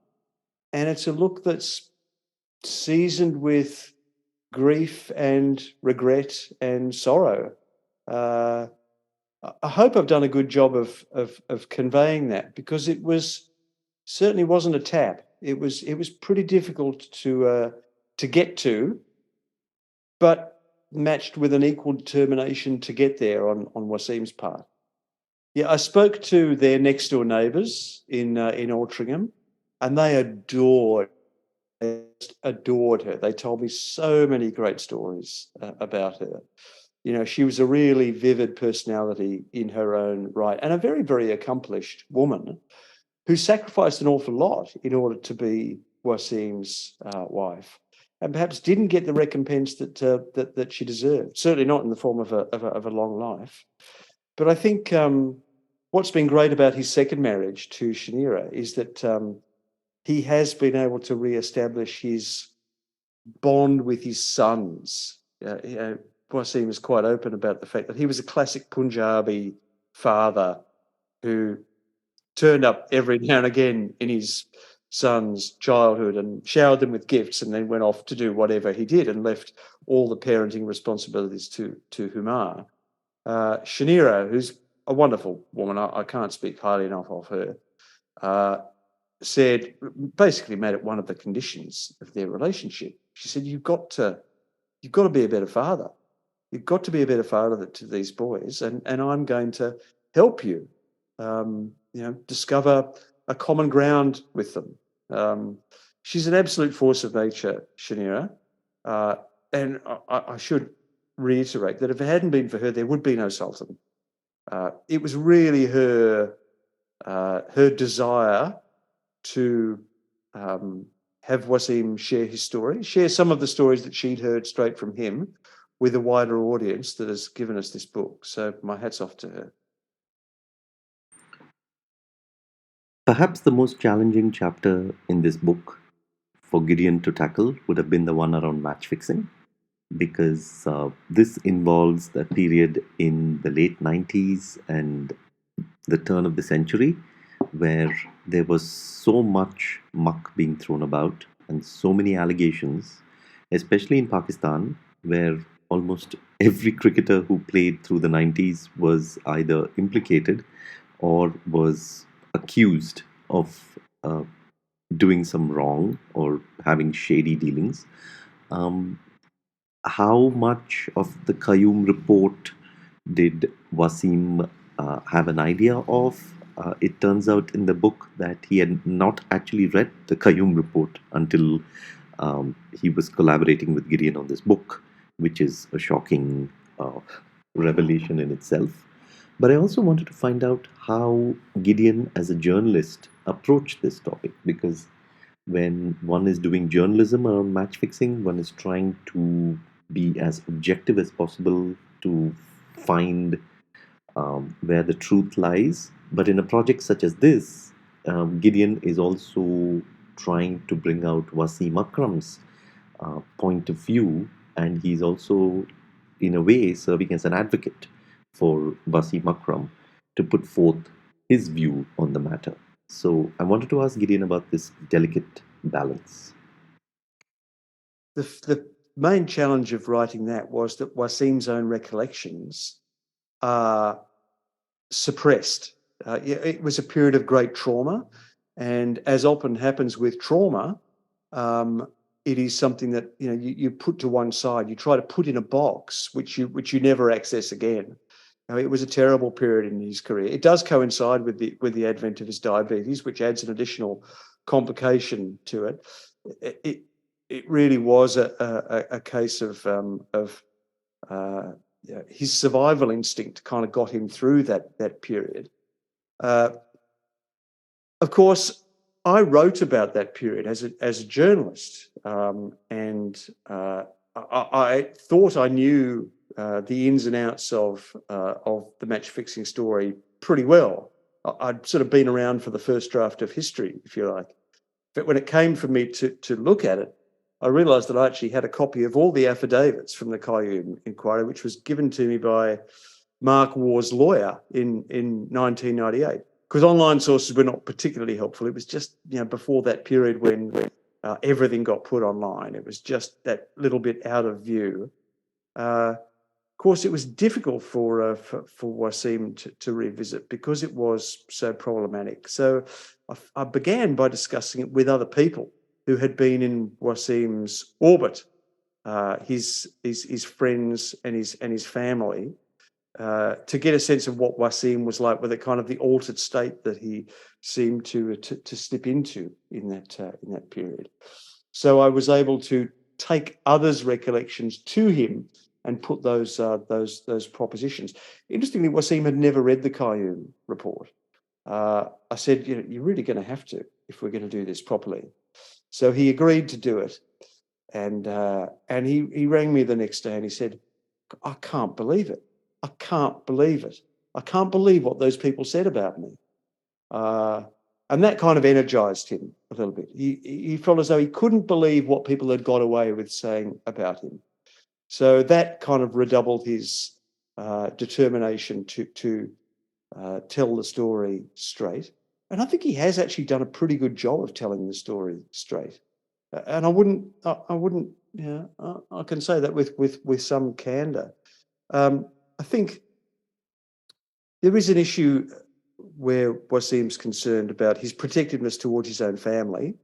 and it's a look that's seasoned with grief and regret and sorrow. I hope I've done a good job of conveying that, because it certainly wasn't a tap. It was pretty difficult to get to, but matched with an equal determination to get there on Wasim's part. Yeah, I spoke to their next door neighbours in Altrincham, and they adored her. They told me so many great stories about her. She was a really vivid personality in her own right, and a very, very accomplished woman who sacrificed an awful lot in order to be Wasim's wife, and perhaps didn't get the recompense that she deserved. Certainly not in the form of a long life. But I think what's been great about his second marriage to Shanira is that he has been able to re-establish his bond with his sons. Wasim is quite open about the fact that he was a classic Punjabi father who turned up every now and again in his son's childhood and showered them with gifts, and then went off to do whatever he did and left all the parenting responsibilities to Umar. Shanira, who's a wonderful woman, I can't speak highly enough of her, basically made it one of the conditions of their relationship. She said, you've got to be a better father. You've got to be a better father to these boys, and I'm going to help you, discover a common ground with them. She's an absolute force of nature, Shanira, and I should reiterate that if it hadn't been for her, there would be no Sultan. It was really her desire to have Wasim share his story, share some of the stories that she'd heard straight from him with a wider audience that has given us this book. So my hat's off to her. Perhaps the most challenging chapter in this book for Gideon to tackle would have been the one around match fixing, because this involves the period in the late 90s and the turn of the century where there was so much muck being thrown about and so many allegations, especially in Pakistan, where almost every cricketer who played through the 90s was either implicated or was accused of doing some wrong or having shady dealings. How much of the Qayyum report did Wasim have an idea of, It turns out in the book that he had not actually read the Qayyum report until he was collaborating with Gideon on this book, which is a shocking revelation in itself. But I also wanted to find out how Gideon, as a journalist, approached this topic, because when one is doing journalism around match fixing, one is trying to be as objective as possible to find where the truth lies. But in a project such as this, Gideon is also trying to bring out Wasim Akram's point of view, and he's also, in a way, serving as an advocate for Wasim Akram to put forth his view on the matter. So I wanted to ask Gideon about this delicate balance. The main challenge of writing that was that Wasim's own recollections are suppressed. It was a period of great trauma, and as often happens with trauma, it is something that you put to one side. You try to put in a box which you never access again. It was a terrible period in his career. It does coincide with the advent of his diabetes, which adds an additional complication to it. It really was a case of his survival instinct kind of got him through that period. Of course, I wrote about that period as a journalist, and I thought I knew the ins and outs of the match fixing story pretty well. I'd sort of been around for the first draft of history, if you like. But when it came for me to look at it, I realised that I actually had a copy of all the affidavits from the Qayyum inquiry, which was given to me by Mark War's lawyer in 1998. Because online sources were not particularly helpful. It was just before that period when everything got put online. It was just that little bit out of view. Of course, it was difficult for Wasim to revisit because it was so problematic. So I began by discussing it with other people who had been in Wasim's orbit, his friends and his family, to get a sense of what Wasim was like, with the kind of the altered state that he seemed to slip into in that period. So I was able to take others' recollections to him and put those propositions. Interestingly, Wasim had never read the Qayyum report. I said, you're really going to have to if we're going to do this properly. So he agreed to do it, and he rang me the next day and he said, I can't believe it. I can't believe it. I can't believe what those people said about me. And that kind of energized him a little bit. He felt as though he couldn't believe what people had got away with saying about him. So that kind of redoubled his determination to tell the story straight. And I think he has actually done a pretty good job of telling the story straight. And I can say that with some candor. I think there is an issue where Wasim's concerned about his protectiveness towards his own family.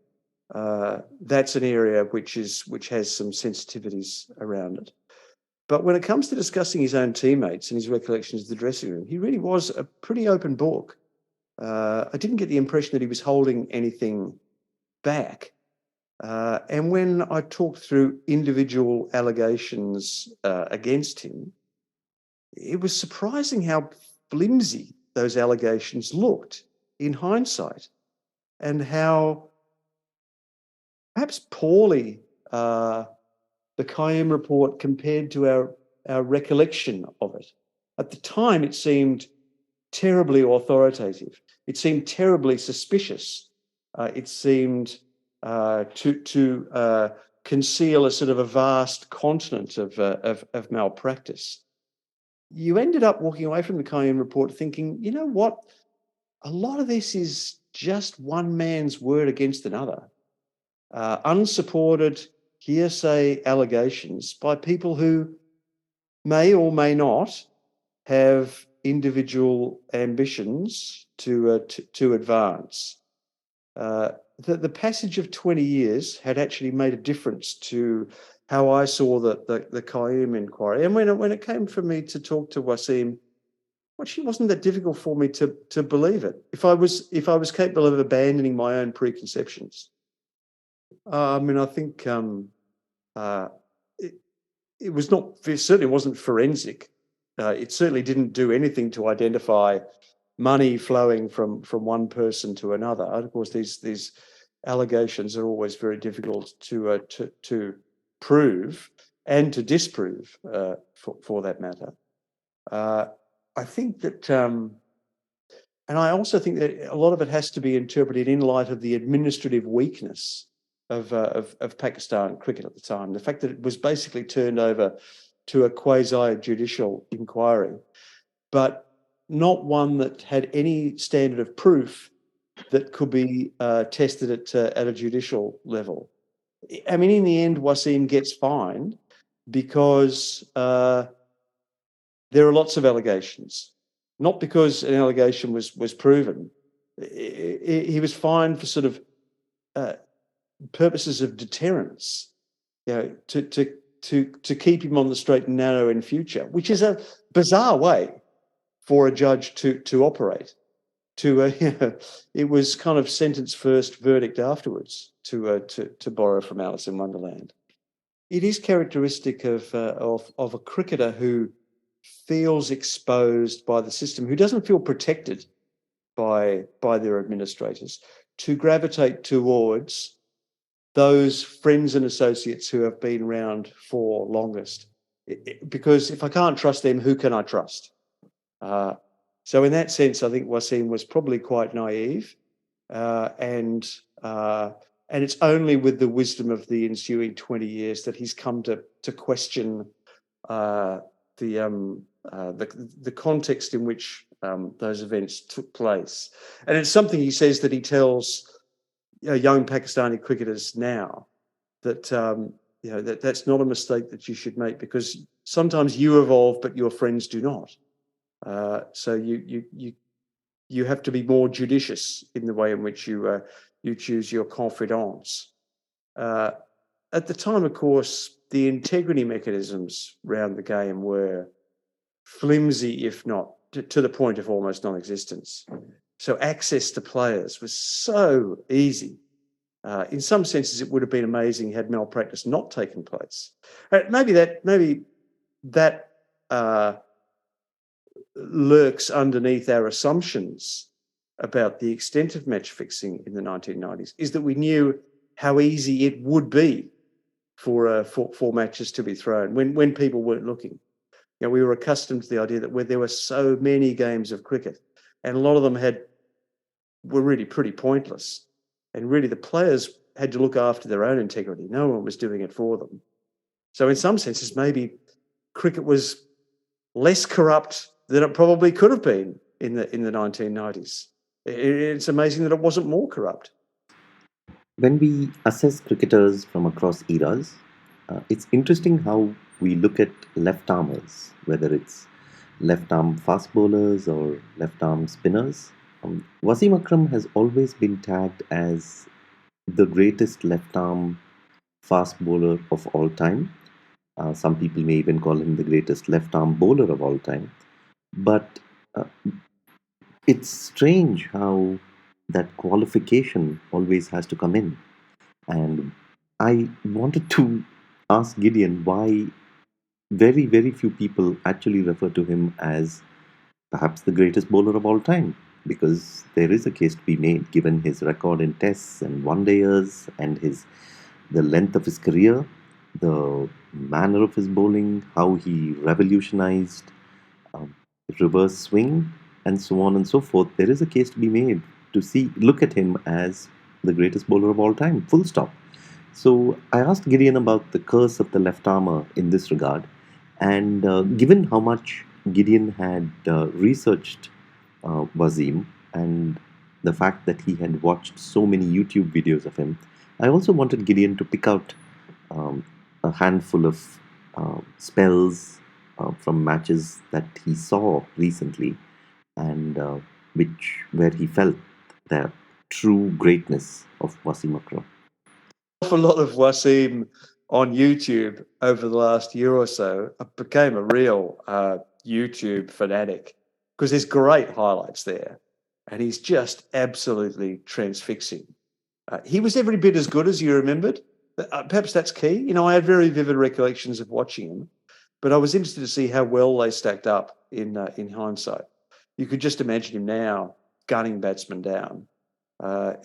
That's an area which has some sensitivities around it. But when it comes to discussing his own teammates and his recollections of the dressing room, he really was a pretty open book. I didn't get the impression that he was holding anything back. And when I talked through individual allegations against him, it was surprising how flimsy those allegations looked in hindsight, and how perhaps poorly the Qayyum report compared to our recollection of it. At the time, it seemed terribly authoritative. It seemed terribly suspicious. It seemed to conceal a sort of a vast continent of malpractice. You ended up walking away from the Qayyum report thinking, you know what? A lot of this is just one man's word against another. Unsupported hearsay allegations by people who may or may not have individual ambitions to advance. The passage of 20 years had actually made a difference to how I saw the Qayyum inquiry. And when it came for me to talk to Wasim, actually wasn't that difficult for me to believe it. If I was capable of abandoning my own preconceptions, I think it was not. It certainly wasn't forensic. It certainly didn't do anything to identify money flowing from one person to another. And of course, these allegations are always very difficult to prove and to disprove, for that matter. I think that, and I also think that a lot of it has to be interpreted in light of the administrative weakness of Pakistan cricket at the time. The fact that it was basically turned over to a quasi-judicial inquiry, but not one that had any standard of proof that could be tested at a judicial level. I mean, in the end, Wasim gets fined because there are lots of allegations, not because an allegation was proven. He was fined for sort of purposes of deterrence, to keep him on the straight and narrow in future, which is a bizarre way for a judge to operate. It was kind of sentence first, verdict afterwards, to borrow from Alice in Wonderland. It is characteristic of a cricketer who feels exposed by the system, who doesn't feel protected by their administrators, to gravitate towards those friends and associates who have been around for longest. Because if I can't trust them, who can I trust? So in that sense, I think Wasim was probably quite naive, and it's only with the wisdom of the ensuing 20 years that he's come to question the context in which those events took place. And it's something he says that he tells young Pakistani cricketers now, that that's not a mistake that you should make, because sometimes you evolve, but your friends do not. So you have to be more judicious in the way in which you choose your confidants. At the time, of course, the integrity mechanisms around the game were flimsy, if not to the point of almost non-existence. So access to players was so easy. In some senses, it would have been amazing had malpractice not taken place. Maybe that lurks underneath our assumptions about the extent of match fixing in the 1990s, is that we knew how easy it would be for matches to be thrown when people weren't looking. We were accustomed to the idea that where there were so many games of cricket, and a lot of them were really pretty pointless, and really the players had to look after their own integrity. No one was doing it for them. So in some senses, maybe cricket was less corrupt than it probably could have been in the 1990s. It's amazing that it wasn't more corrupt. When we assess cricketers from across eras, it's interesting how we look at left armers, whether it's left arm fast bowlers or left arm spinners. Wasim Akram has always been tagged as the greatest left arm fast bowler of all time. Some people may even call him the greatest left arm bowler of all time. But it's strange how that qualification always has to come in. And I wanted to ask Gideon why very, very few people actually refer to him as perhaps the greatest bowler of all time, because there is a case to be made given his record in tests and one-dayers and the length of his career, the manner of his bowling, how he revolutionized reverse swing, and so on and so forth. There is a case to be made to look at him as the greatest bowler of all time, full stop. So I asked Gideon about the curse of the left armer in this regard, and given how much Gideon had researched Wasim, and the fact that he had watched so many YouTube videos of him, I also wanted Gideon to pick out a handful of spells from matches that he saw recently, and where he felt the true greatness of Wasim Akram. A lot of Wasim on YouTube over the last year or so. I became a real YouTube fanatic. because there's great highlights there, and he's just absolutely transfixing. He was every bit as good as you remembered. Perhaps that's key. I had very vivid recollections of watching him, but I was interested to see how well they stacked up in hindsight. You could just imagine him now gunning batsmen down.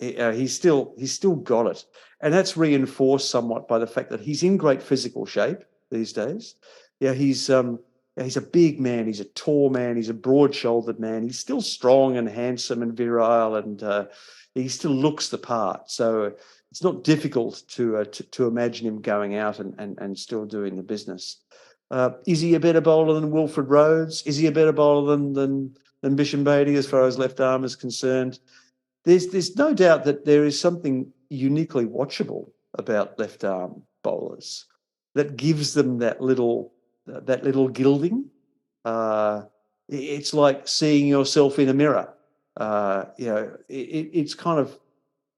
He's still got it, and that's reinforced somewhat by the fact that he's in great physical shape these days. He's a big man. He's a tall man. He's a broad-shouldered man. He's still strong and handsome and virile, and he still looks the part. So it's not difficult to imagine him going out and still doing the business. Is he a better bowler than Wilfred Rhodes? Is he a better bowler than Bisham Beatty as far as left arm is concerned? There's no doubt that there is something uniquely watchable about left arm bowlers that gives them that little gilding. It's like seeing yourself in a mirror. It's kind of,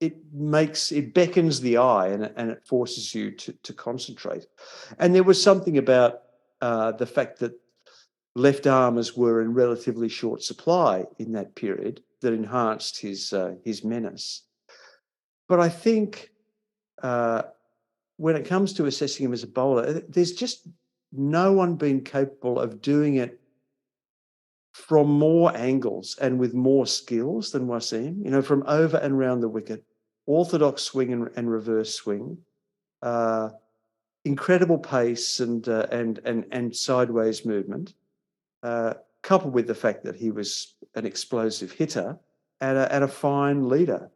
it beckons the eye and it forces you to concentrate. And there was something about the fact that left armers were in relatively short supply in that period that enhanced his menace. But I think when it comes to assessing him as a bowler, there's just no one been capable of doing it from more angles and with more skills than Wasim. From over and round the wicket, orthodox swing and reverse swing, incredible pace and sideways movement, coupled with the fact that he was an explosive hitter and a fine leader.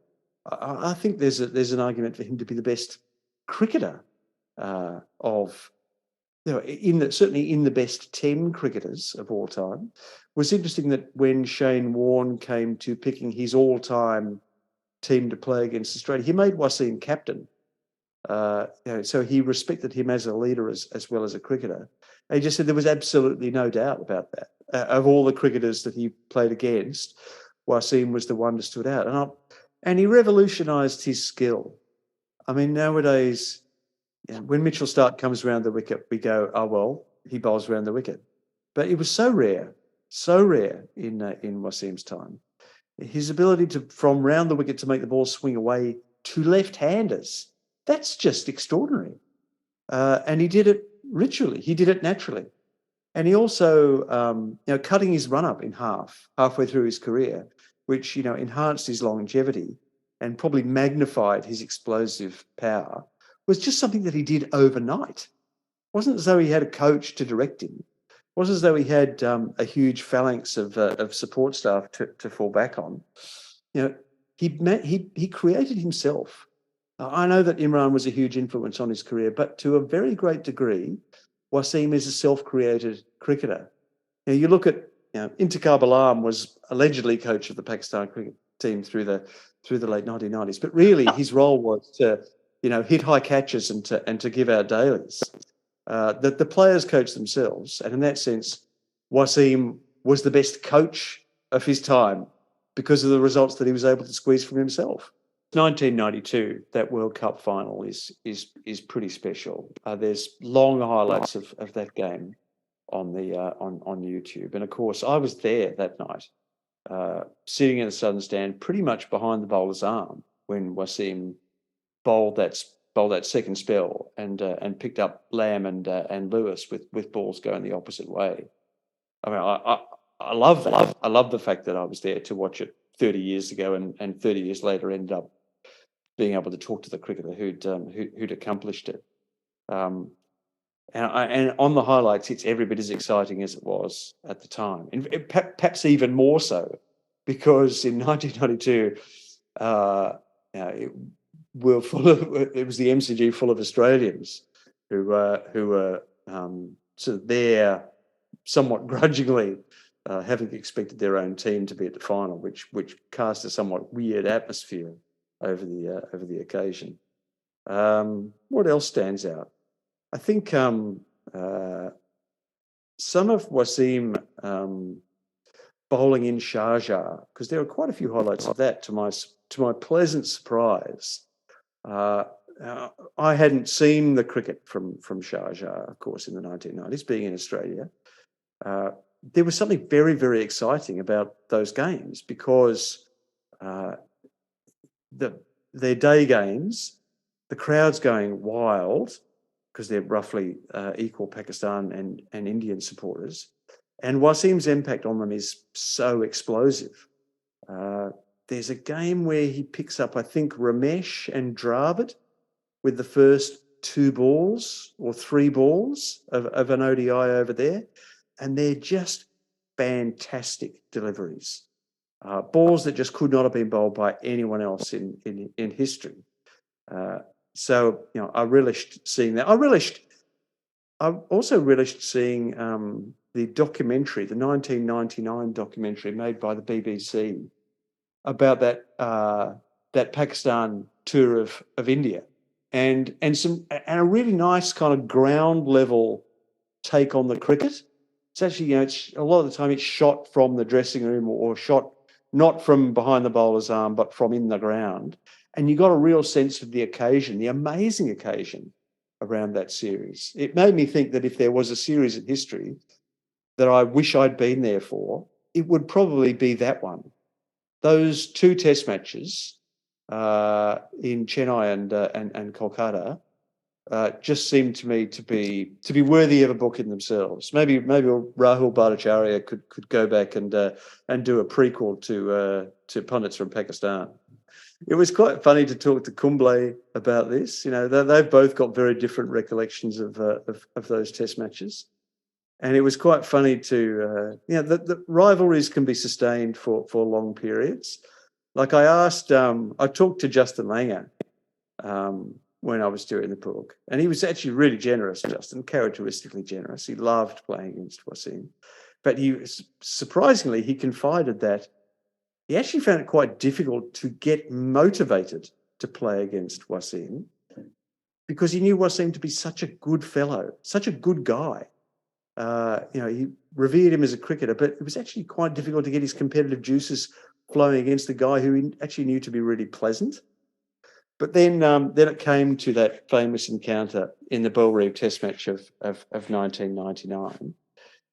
I think there's an argument for him to be the best cricketer of, certainly in the best 10 cricketers of all time. It was interesting that when Shane Warne came to picking his all-time team to play against Australia, he made Wasim captain. So he respected him as a leader as well as a cricketer. And he just said there was absolutely no doubt about that. Of all the cricketers that he played against, Wasim was the one that stood out. And he revolutionised his skill. I mean, nowadays, when Mitchell Starc comes around the wicket, we go, oh, well, he bowls around the wicket. But it was so rare in Wasim's time. His ability from round the wicket to make the ball swing away to left-handers, that's just extraordinary. And he did it ritually. He did it naturally. And he also, cutting his run-up in halfway through his career, which, enhanced his longevity and probably magnified his explosive power, was just something that he did overnight. It wasn't as though he had a coach to direct him. It wasn't as though he had a huge phalanx of support staff to fall back on. He created himself. I know that Imran was a huge influence on his career, but to a very great degree, Wasim is a self-created cricketer. You look at, Intikhab Alam was allegedly coach of the Pakistan cricket team through the late 1990s, but really his role was to, hit high catches and to give out dailies. The players coach themselves, and in that sense, Wasim was the best coach of his time because of the results that he was able to squeeze from himself. 1992, that World Cup final is pretty special. There's long highlights of that game on YouTube, and of course I was there that night, sitting in the southern stand, pretty much behind the bowler's arm when Wasim bowled that second spell and picked up Lamb and Lewis with balls going the opposite way. I mean, I love that. I love the fact that I was there to watch it 30 years ago, and 30 years later ended up being able to talk to the cricketer who'd accomplished it. And on the highlights, it's every bit as exciting as it was at the time, and perhaps even more so, because in 1992, it was the MCG full of Australians who were sort of there somewhat grudgingly, having expected their own team to be at the final, which cast a somewhat weird atmosphere over the occasion. What else stands out? I think some of Wasim bowling in Sharjah, because there were quite a few highlights of that. To my pleasant surprise, I hadn't seen the cricket from Sharjah, of course, in the 1990s, being in Australia. there was something very, very exciting about those games because their day games, the crowd's going wild because they're roughly equal Pakistan and Indian supporters. And Wasim's impact on them is so explosive. There's a game where he picks up, I think, Ramesh and Dravid with the first 2 balls or 3 balls of an ODI over there. And they're just fantastic deliveries. Balls that just could not have been bowled by anyone else in history. So, I relished seeing that. I also relished seeing the documentary, the 1999 documentary made by the BBC about that Pakistan tour of India, and a really nice kind of ground level take on the cricket. It's actually, it's a lot of the time it's shot from the dressing room or shot not from behind the bowler's arm, but from in the ground. And you got a real sense of the occasion, the amazing occasion around that series. It made me think that if there was a series in history that I wish I'd been there for, it would probably be that one. Those 2 test matches in Chennai and Kolkata just seemed to me to be worthy of a book in themselves. Maybe Rahul Bhattacharya could go back and do a prequel to Pundits from Pakistan. It was quite funny to talk to Kumble about this. They've both got very different recollections of those test matches. And it was quite funny to, the rivalries can be sustained for long periods. Like I talked to Justin Langer when I was doing the book, and he was actually really generous, Justin, characteristically generous. He loved playing against Wasim. But surprisingly, he confided that he actually found it quite difficult to get motivated to play against Wasim because he knew Wasim to be such a good fellow, such a good guy. He revered him as a cricketer, but it was actually quite difficult to get his competitive juices flowing against the guy who he actually knew to be really pleasant. But then it came to that famous encounter in the Belrive Test match of 1999.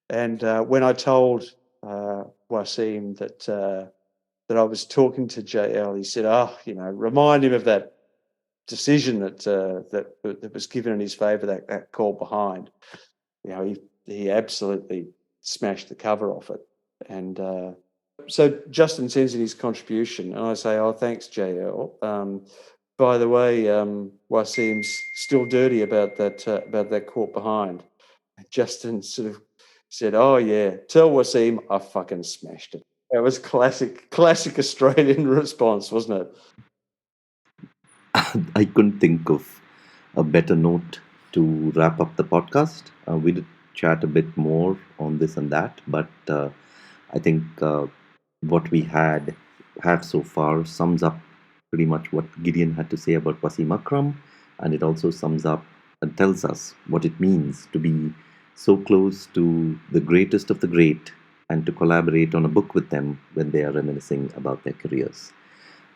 And when I told Wasim that I was talking to JL, he said, remind him of that decision that was given in his favour, that call behind. He absolutely smashed the cover off it. And so Justin sends in his contribution, and I say, thanks, JL. By the way, Wasim's still dirty about that caught behind. Justin sort of said, oh, yeah, tell Wasim I fucking smashed it. That was classic Australian response, wasn't it? I couldn't think of a better note to wrap up the podcast. We did chat a bit more on this and that, but I think what we have so far sums up pretty much what Gideon had to say about Wasim Akram, and it also sums up and tells us what it means to be so close to the greatest of the great and to collaborate on a book with them when they are reminiscing about their careers.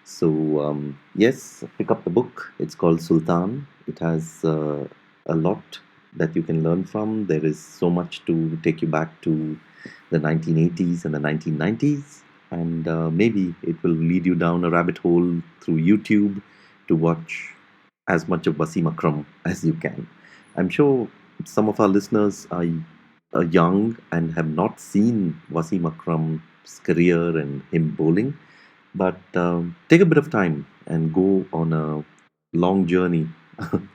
So, yes, pick up the book. It's called Sultan. It has a lot that you can learn from. There is so much to take you back to the 1980s and the 1990s. And maybe it will lead you down a rabbit hole through YouTube to watch as much of Wasim Akram as you can. I'm sure some of our listeners are young and have not seen Wasim Akram's career and him bowling. But take a bit of time and go on a long journey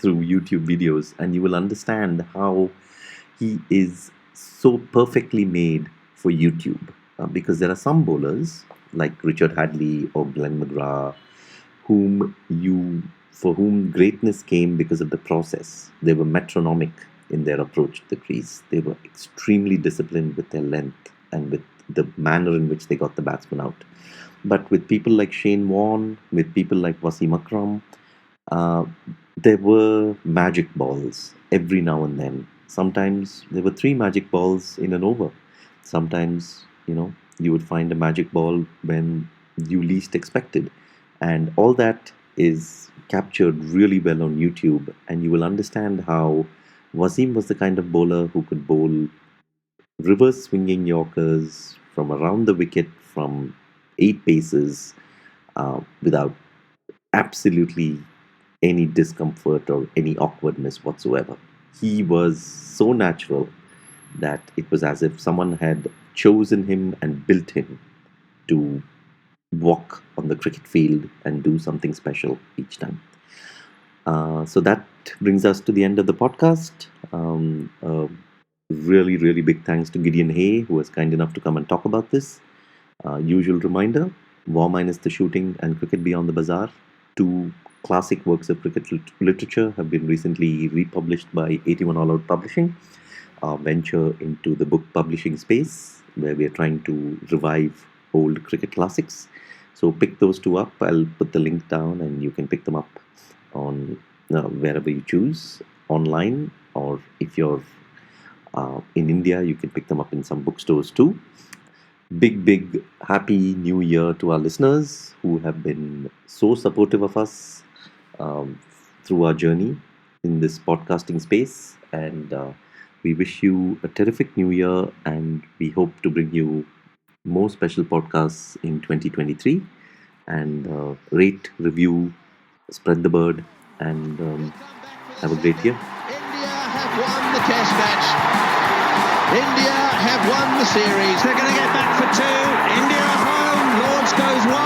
through YouTube videos, and you will understand how he is so perfectly made for YouTube. Because there are some bowlers like Richard Hadley or Glenn McGrath for whom greatness came because of the process. They were metronomic in their approach to the crease. They were extremely disciplined with their length and with the manner in which they got the batsman out. But with people like On Warne, with people like Wasim Akram, there were magic balls every now and then. Sometimes there were 3 magic balls in an over. Sometimes, you would find a magic ball when you least expected. And all that is captured really well on YouTube. And you will understand how Wasim was the kind of bowler who could bowl reverse swinging Yorkers from around the wicket from 8 paces without absolutely any discomfort or any awkwardness whatsoever. He was so natural that it was as if someone had chosen him and built him to walk on the cricket field and do something special each time. So that brings us to the end of the podcast. Really, really big thanks to Gideon Haigh, who was kind enough to come and talk about this. Usual reminder, War minus the shooting and Cricket Beyond the Bazaar, two classic works of cricket literature, have been recently republished by 81 All Out Publishing, our venture into the book publishing space, where we are trying to revive old cricket classics. So pick those two up. I'll put the link down and you can pick them up on wherever you choose, online, or if you're in India, you can pick them up in some bookstores too. Big happy new year to our listeners who have been so supportive of us through our journey in this podcasting space, and we wish you a terrific new year, and we hope to bring you more special podcasts in 2023. And rate, review, spread the bird, and have a great year. India have won the test match. India have won the series. They're going to get back for two. India at home. Lords goes wild.